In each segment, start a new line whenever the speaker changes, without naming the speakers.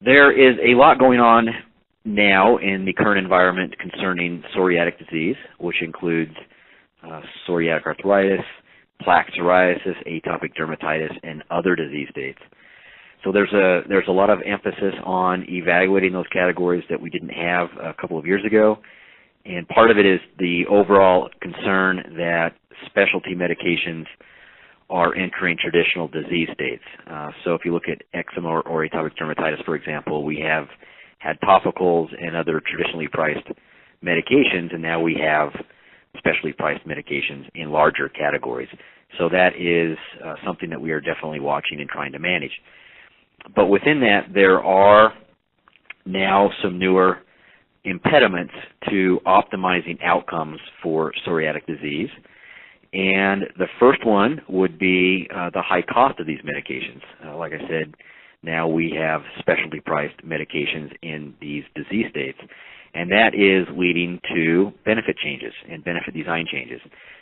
There is a lot going on now in the current environment concerning psoriatic disease, which includes psoriatic arthritis, plaque psoriasis, atopic dermatitis, and other disease states. So there's a lot of emphasis on evaluating those categories that we didn't have a couple of years ago, and part of it is the overall concern that specialty medications are entering traditional disease states. So if you look at eczema or atopic dermatitis, for example, we have had topicals and other traditionally priced medications, and now we have specially priced medications in larger categories. So that is something that we are definitely watching and trying to manage. But within that, there are now some newer impediments to optimizing outcomes for psoriatic disease. And the first one would be the high cost of these medications. Like I said, now we have specialty priced medications in these disease states. And that is leading to benefit changes and benefit design changes.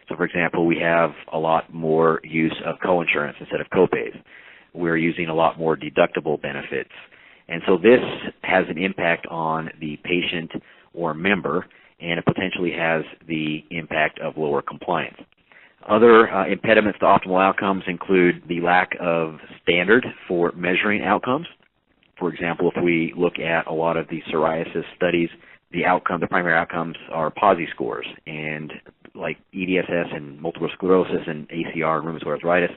So, for example, we have a lot more use of coinsurance instead of copays. We're using a lot more deductible benefits. And so this has an impact on the patient or member, and it potentially has the impact of lower compliance. Other impediments to optimal outcomes include the lack of standard for measuring outcomes. For example, if we look at a lot of the psoriasis studies, the primary outcomes are PASI scores, and like EDSS and multiple sclerosis and ACR and rheumatoid arthritis,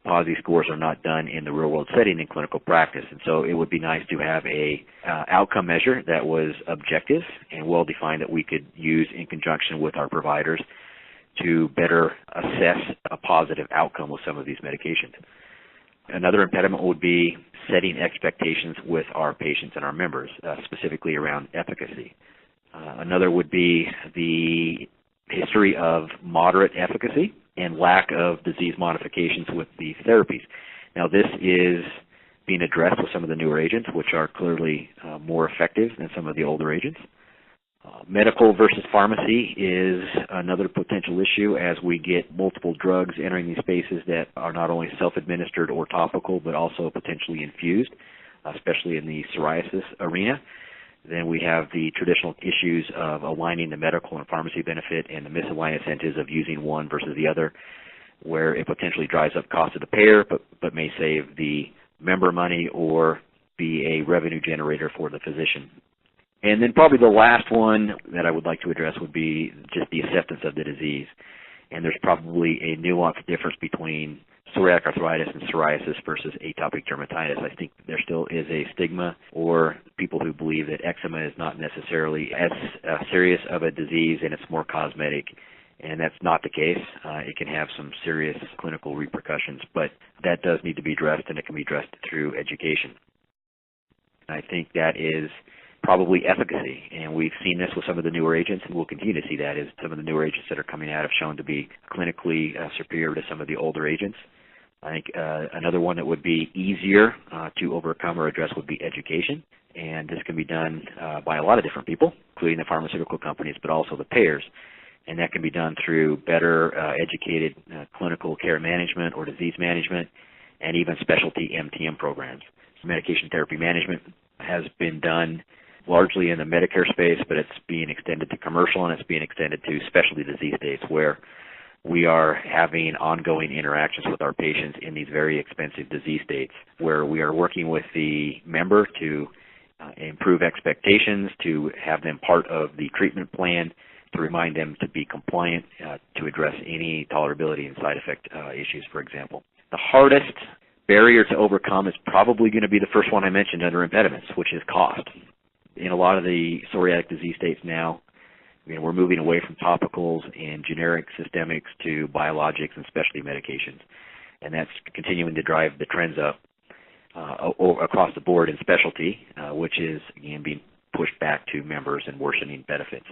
PASI scores are not done in the real-world setting in clinical practice, and so it would be nice to have a outcome measure that was objective and well-defined that we could use in conjunction with our providers to better assess a positive outcome with some of these medications. Another impediment would be setting expectations with our patients and our members, specifically around efficacy. Another would be the history of moderate efficacy and lack of disease modifications with these therapies. Now, this is being addressed with some of the newer agents, which are clearly more effective than some of the older agents. Medical versus pharmacy is another potential issue as we get multiple drugs entering these spaces that are not only self-administered or topical, but also potentially infused, especially in the psoriasis arena. Then we have the traditional issues of aligning the medical and pharmacy benefit and the misaligned incentives of using one versus the other, where it potentially drives up cost of the payer, but may save the member money or be a revenue generator for the physician. And then probably the last one that I would like to address would be just the acceptance of the disease. And there's probably a nuanced difference between psoriatic arthritis and psoriasis versus atopic dermatitis. I think there still is a stigma or people who believe that eczema is not necessarily as serious of a disease and it's more cosmetic. And that's not the case. It can have some serious clinical repercussions, but that does need to be addressed, and it can be addressed through education. I think that is probably efficacy, and we've seen this with some of the newer agents, and we'll continue to see that as some of the newer agents that are coming out have shown to be clinically superior to some of the older agents. I think another one that would be easier to overcome or address would be education, and this can be done by a lot of different people, including the pharmaceutical companies, but also the payers, and that can be done through better educated clinical care management or disease management, and even specialty MTM programs. Medication therapy management has been done largely in the Medicare space, but it's being extended to commercial, and it's being extended to specialty disease states where we are having ongoing interactions with our patients in these very expensive disease states, where we are working with the member to improve expectations, to have them part of the treatment plan, to remind them to be compliant, to address any tolerability and side effect issues, for example. The hardest barrier to overcome is probably going to be the first one I mentioned under impediments, which is cost. In a lot of the psoriatic disease states now, we're moving away from topicals and generic systemics to biologics and specialty medications, and that's continuing to drive the trends up across the board in specialty, which is, again, being pushed back to members and worsening benefits.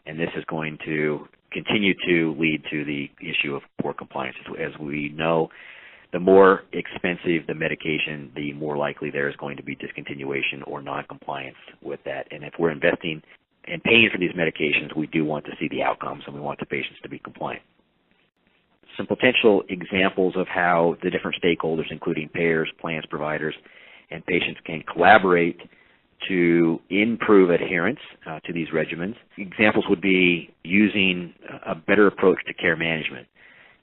And this is going to continue to lead to the issue of poor compliance. As we know, the more expensive the medication, the more likely there is going to be discontinuation or noncompliance with that. And if we're investing and paying for these medications, we do want to see the outcomes, and we want the patients to be compliant. Some potential examples of how the different stakeholders, including payers, plans, providers, and patients can collaborate to improve adherence to these regimens. Examples would be using a better approach to care management.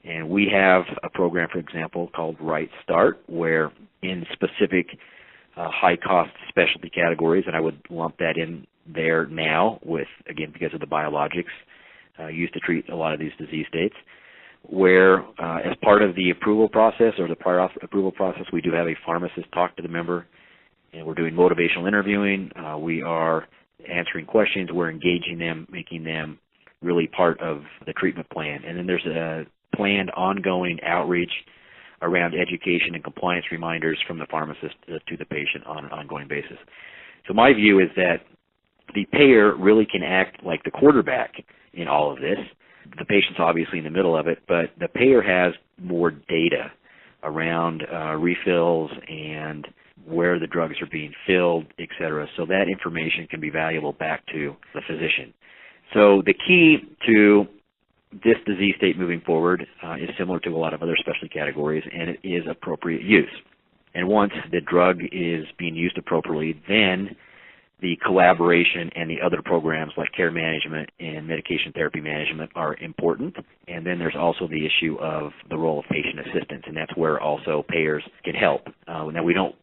And we have a program, for example, called Right Start, where in specific high-cost specialty categories, and I would lump that in there now with, again, because of the biologics used to treat a lot of these disease states, where as part of the approval process or the prior approval process, we do have a pharmacist talk to the member, and we're doing motivational interviewing. We are answering questions. We're engaging them, making them really part of the treatment plan. And then there's a planned ongoing outreach around education and compliance reminders from the pharmacist to the patient on an ongoing basis. So my view is that the payer really can act like the quarterback in all of this. The patient's obviously in the middle of it, but the payer has more data around refills and where the drugs are being filled, et cetera. So that information can be valuable back to the physician. So the key to this disease state moving forward is similar to a lot of other specialty categories, and it is appropriate use. And once the drug is being used appropriately, then the collaboration and the other programs like care management and medication therapy management are important. And then there's also the issue of the role of patient assistance, and that's where also payers can help. Now,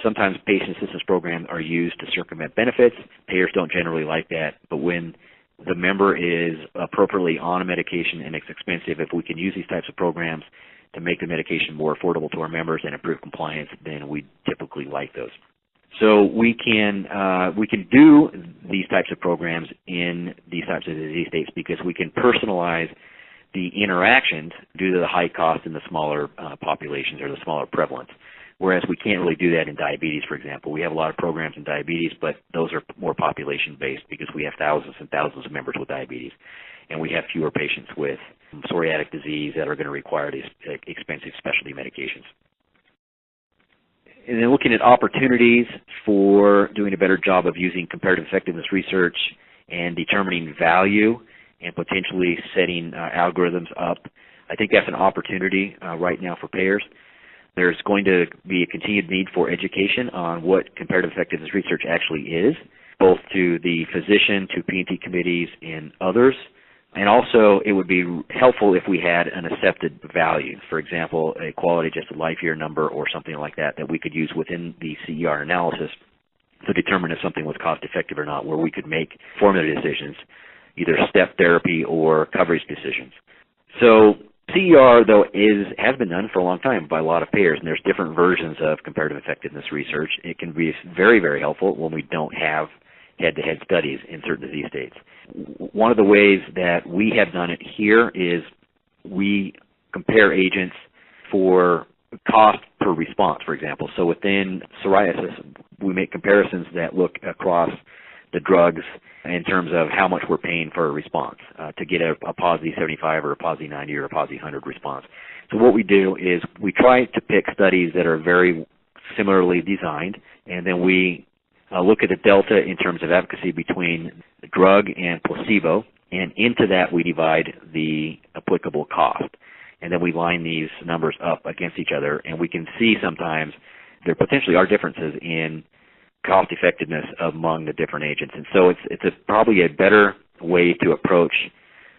sometimes patient assistance programs are used to circumvent benefits. Payers don't generally like that, but when the member is appropriately on a medication and it's expensive, if we can use these types of programs to make the medication more affordable to our members and improve compliance, then we typically like those. So we can do these types of programs in these types of disease states because we can personalize the interactions due to the high cost in the smaller populations or the smaller prevalence. Whereas we can't really do that in diabetes, for example. We have a lot of programs in diabetes, but those are more population-based because we have thousands and thousands of members with diabetes, and we have fewer patients with psoriatic disease that are going to require these expensive specialty medications. And then looking at opportunities for doing a better job of using comparative effectiveness research and determining value and potentially setting algorithms up, I think that's an opportunity right now for payers. There's going to be a continued need for education on what comparative effectiveness research actually is, both to the physician, to P&T committees, and others. And also, it would be helpful if we had an accepted value, for example, a quality-adjusted life year number or something like that we could use within the CER analysis to determine if something was cost-effective or not, where we could make formulary decisions, either step therapy or coverage decisions. So CER, though, has been done for a long time by a lot of payers, and there's different versions of comparative effectiveness research. It can be very, very helpful when we don't have head-to-head studies in certain disease states. One of the ways that we have done it here is we compare agents for cost per response, for example. So within psoriasis, we make comparisons that look across the drugs in terms of how much we're paying for a response to get a PASI 75 or a PASI 90 or a PASI 100 response. So what we do is we try to pick studies that are very similarly designed, and then we look at the delta in terms of efficacy between the drug and placebo, and into that we divide the applicable cost. And then we line these numbers up against each other, and we can see sometimes there potentially are differences in cost effectiveness among the different agents. And so it's probably a better way to approach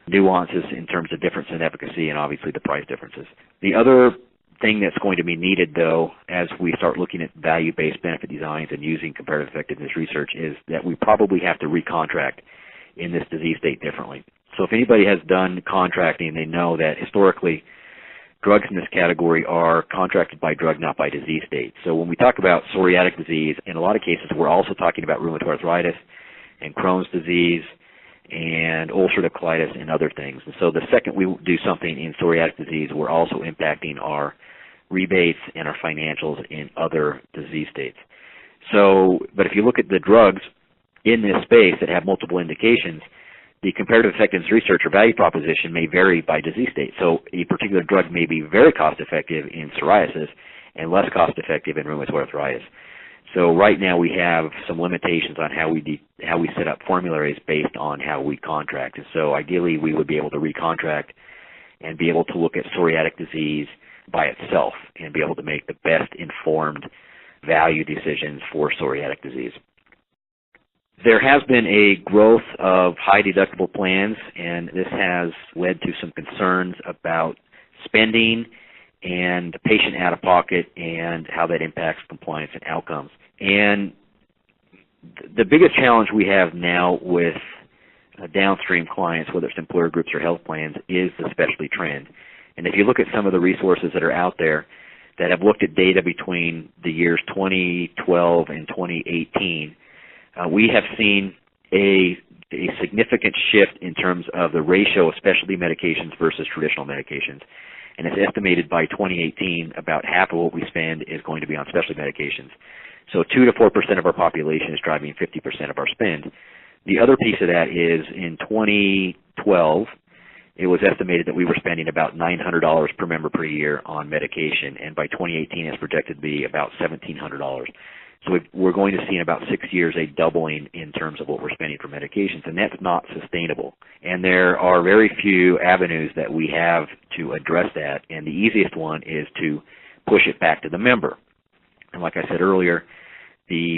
nuances in terms of difference in efficacy and obviously the price differences. The other thing that's going to be needed, though, as we start looking at value-based benefit designs and using comparative effectiveness research is that we probably have to recontract in this disease state differently. So if anybody has done contracting, they know that historically drugs in this category are contracted by drug, not by disease state. So when we talk about psoriatic disease, in a lot of cases we're also talking about rheumatoid arthritis and Crohn's disease and ulcerative colitis and other things. And so the second we do something in psoriatic disease, we're also impacting our rebates and our financials in other disease states. So, but if you look at the drugs in this space that have multiple indications, the comparative effectiveness research or value proposition may vary by disease state. So a particular drug may be very cost-effective in psoriasis and less cost-effective in rheumatoid arthritis. So right now we have some limitations on how we set up formularies based on how we contract. And so ideally we would be able to recontract and be able to look at psoriatic disease by itself and be able to make the best informed value decisions for psoriatic disease. There has been a growth of high deductible plans, and this has led to some concerns about spending and patient out-of-pocket and how that impacts compliance and outcomes. And the biggest challenge we have now with downstream clients, whether it's employer groups or health plans, is the specialty trend. And if you look at some of the resources that are out there that have looked at data between the years 2012 and 2018, we have seen a significant shift in terms of the ratio of specialty medications versus traditional medications. And it's estimated by 2018 about half of what we spend is going to be on specialty medications. So 2 to 4% of our population is driving 50% of our spend. The other piece of that is in 2012, it was estimated that we were spending about $900 per member per year on medication, and by 2018 it's projected to be about $1,700. So we're going to see in about 6 years a doubling in terms of what we're spending for medications, and that's not sustainable. And there are very few avenues that we have to address that, and the easiest one is to push it back to the member. And like I said earlier,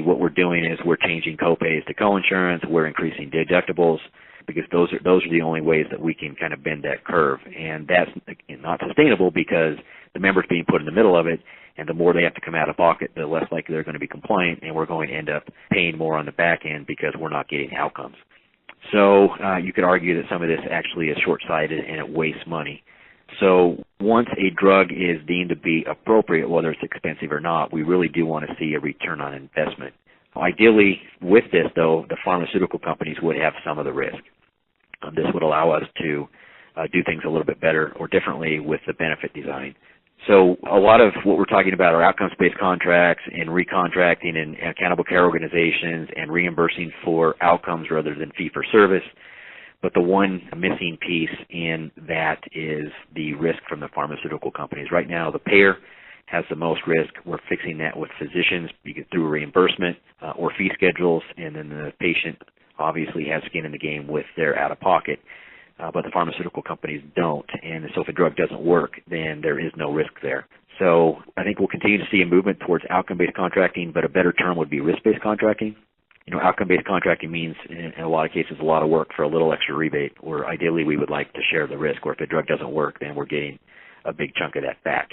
what we're doing is we're changing copays to coinsurance, we're increasing deductibles, because those are the only ways that we can kind of bend that curve. And that's not sustainable because the member's being put in the middle of it, and the more they have to come out of pocket, the less likely they're going to be compliant, and we're going to end up paying more on the back end because we're not getting outcomes. So you could argue that some of this actually is short-sighted and it wastes money. So once a drug is deemed to be appropriate, whether it's expensive or not, we really do want to see a return on investment. Ideally, with this, though, the pharmaceutical companies would have some of the risk. This would allow us to do things a little bit better or differently with the benefit design. So a lot of what we're talking about are outcomes-based contracts and recontracting and accountable care organizations and reimbursing for outcomes rather than fee-for-service. But the one missing piece in that is the risk from the pharmaceutical companies. Right now, the payer has the most risk. We're fixing that with physicians through reimbursement or fee schedules, and then the patient obviously has skin in the game with their out-of-pocket, but the pharmaceutical companies don't. And so if a drug doesn't work, then there is no risk there. So I think we'll continue to see a movement towards outcome-based contracting, but a better term would be risk-based contracting. You know, outcome-based contracting means, in a lot of cases, a lot of work for a little extra rebate, or ideally we would like to share the risk, or if a drug doesn't work, then we're getting a big chunk of that back.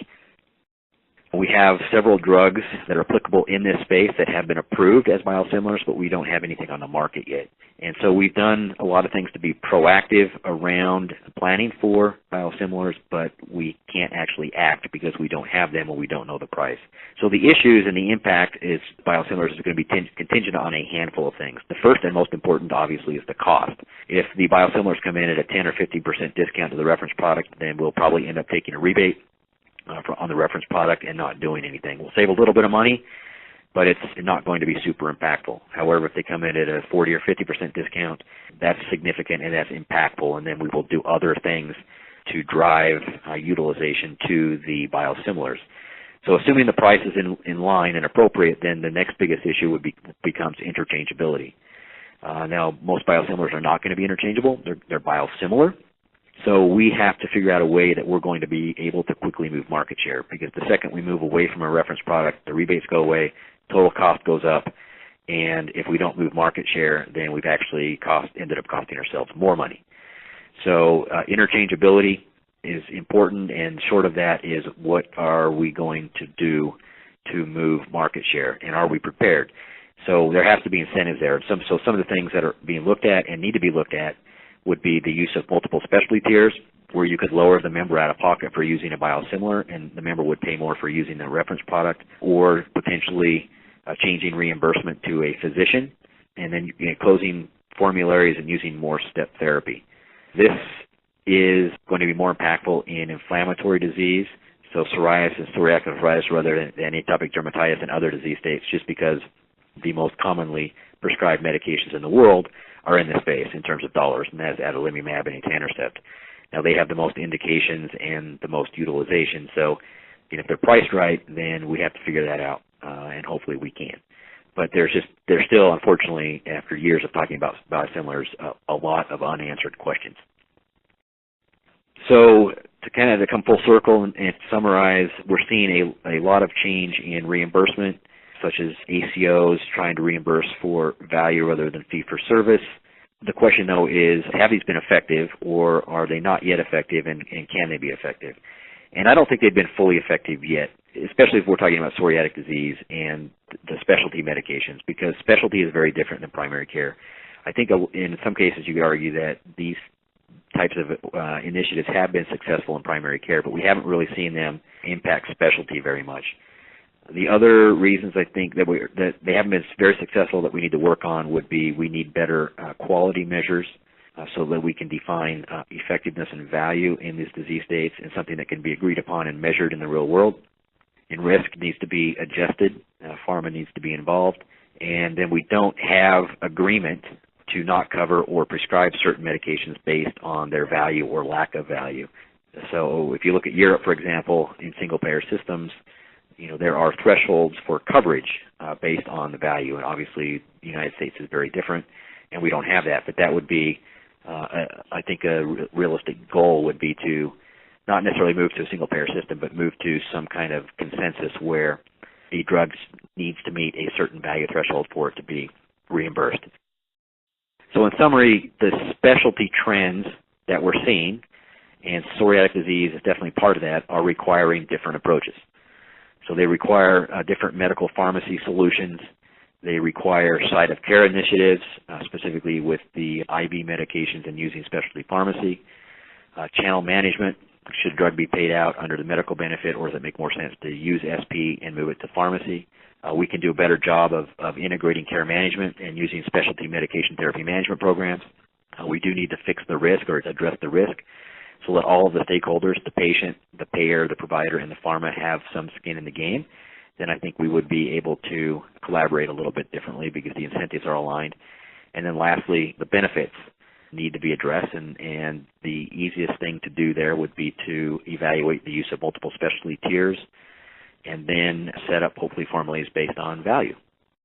We have several drugs that are applicable in this space that have been approved as biosimilars, but we don't have anything on the market yet. And so we've done a lot of things to be proactive around planning for biosimilars, but we can't actually act because we don't have them and we don't know the price. So the issues and the impact is biosimilars is going to be contingent on a handful of things. The first and most important, obviously, is the cost. If the biosimilars come in at a 10 or 50% discount to the reference product, then we'll probably end up taking a rebate on the reference product and not doing anything. We'll save a little bit of money, but it's not going to be super impactful. However, if they come in at a 40 or 50% discount, that's significant and that's impactful, and then we will do other things to drive utilization to the biosimilars. So assuming the price is in line and appropriate, then the next biggest issue becomes interchangeability. Now, most biosimilars are not going to be interchangeable. They're biosimilar. So we have to figure out a way that we're going to be able to quickly move market share, because the second we move away from a reference product, the rebates go away, total cost goes up, and if we don't move market share, then we've actually ended up costing ourselves more money. So interchangeability is important, and short of that is what are we going to do to move market share, and are we prepared? So there has to be incentives there. So some of the things that are being looked at and need to be looked at would be the use of multiple specialty tiers, where you could lower the member out of pocket for using a biosimilar and the member would pay more for using the reference product, or potentially changing reimbursement to a physician, and then closing formularies and using more step therapy. This is going to be more impactful in inflammatory disease, so psoriasis, psoriatic arthritis, rather than atopic dermatitis and other disease states, just because the most commonly prescribed medications in the world are in this space in terms of dollars, and that's adalimumab and etanercept. Now, they have the most indications and the most utilization, so if they're priced right, then we have to figure that out, and hopefully we can. But there's still, unfortunately, after years of talking about biosimilars, a lot of unanswered questions. So to come full circle and summarize, we're seeing a lot of change in reimbursement. such as ACOs trying to reimburse for value rather than fee for service. The question, though, is have these been effective, or are they not yet effective, and can they be effective? And I don't think they've been fully effective yet, especially if we're talking about psoriatic disease and the specialty medications, because specialty is very different than primary care. I think in some cases you could argue that these types of initiatives have been successful in primary care, but we haven't really seen them impact specialty very much. The other reasons I think that they haven't been very successful that we need to work on would be we need better quality measures so that we can define effectiveness and value in these disease states and something that can be agreed upon and measured in the real world. And risk needs to be adjusted. Pharma needs to be involved. And then we don't have agreement to not cover or prescribe certain medications based on their value or lack of value. So if you look at Europe, for example, in single-payer systems, there are thresholds for coverage based on the value, and obviously the United States is very different, and we don't have that. But that would be, I think, a realistic goal would be to not necessarily move to a single-payer system, but move to some kind of consensus where the drug needs to meet a certain value threshold for it to be reimbursed. So in summary, the specialty trends that we're seeing, and psoriatic disease is definitely part of that, are requiring different approaches. So they require different medical pharmacy solutions. They require site of care initiatives, specifically with the IV medications and using specialty pharmacy. Channel management, should drug be paid out under the medical benefit, or does it make more sense to use SP and move it to pharmacy? We can do a better job of integrating care management and using specialty medication therapy management programs. We do need to fix the risk or address the risk so that all of the stakeholders, the patient, the payer, the provider, and the pharma have some skin in the game. Then I think we would be able to collaborate a little bit differently because the incentives are aligned. And then lastly, the benefits need to be addressed, and the easiest thing to do there would be to evaluate the use of multiple specialty tiers and then set up hopefully formulas based on value.